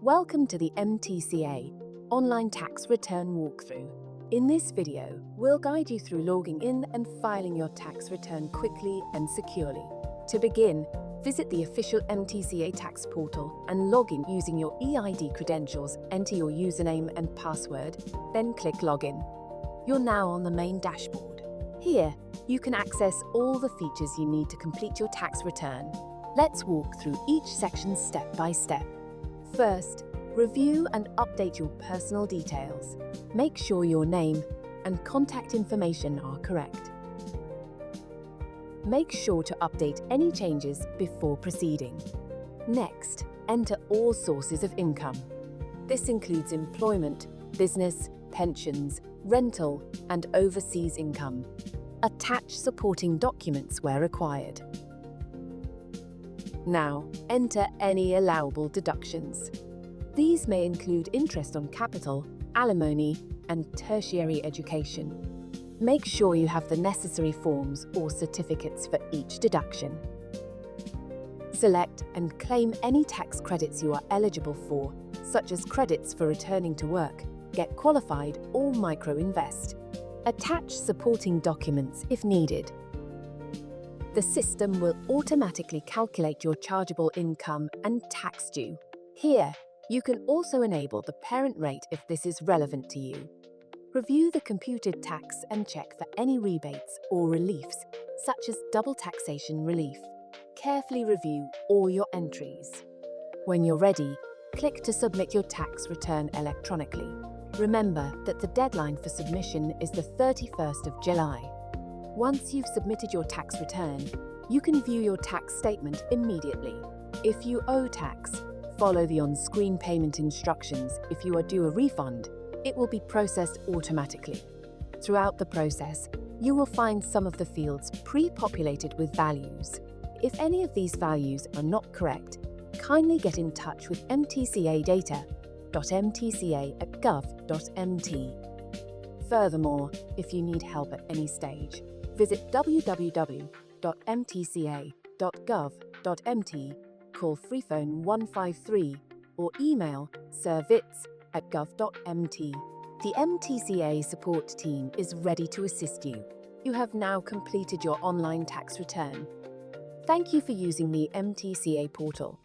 Welcome to the MTCA Online Tax Return Walkthrough. In this video, we'll guide you through logging in and filing your tax return quickly and securely. To begin, visit the official MTCA tax portal and log in using your eID credentials. Enter your username and password, then click Login. You're now on the main dashboard. Here, you can access all the features you need to complete your tax return. Let's walk through each section step by step. First, review and update your personal details. Make sure your name and contact information are correct. Make sure to update any changes before proceeding. Next, enter all sources of income. This includes employment, business, pensions, rental, and overseas income. Attach supporting documents where required. Now, enter any allowable deductions. These may include interest on capital, alimony, and tertiary education. Make sure you have the necessary forms or certificates for each deduction. Select and claim any tax credits you are eligible for, such as credits for returning to work, get qualified, or micro-invest. Attach supporting documents if needed. The system will automatically calculate your chargeable income and tax due. Here, you can also enable the parent rate if this is relevant to you. Review the computed tax and check for any rebates or reliefs, such as double taxation relief. Carefully review all your entries. When you're ready, click to submit your tax return electronically. Remember that the deadline for submission is the 31st of July. Once you've submitted your tax return, you can view your tax statement immediately. If you owe tax, follow the on-screen payment instructions. If you are due a refund, it will be processed automatically. Throughout the process, you will find some of the fields pre-populated with values. If any of these values are not correct, kindly get in touch with mtca.mtca@gov.mt. Furthermore, if you need help at any stage, visit www.mtca.gov.mt, call freephone 153, or email service@gov.mt. The MTCA support team is ready to assist you. You have now completed your online tax return. Thank you for using the MTCA portal.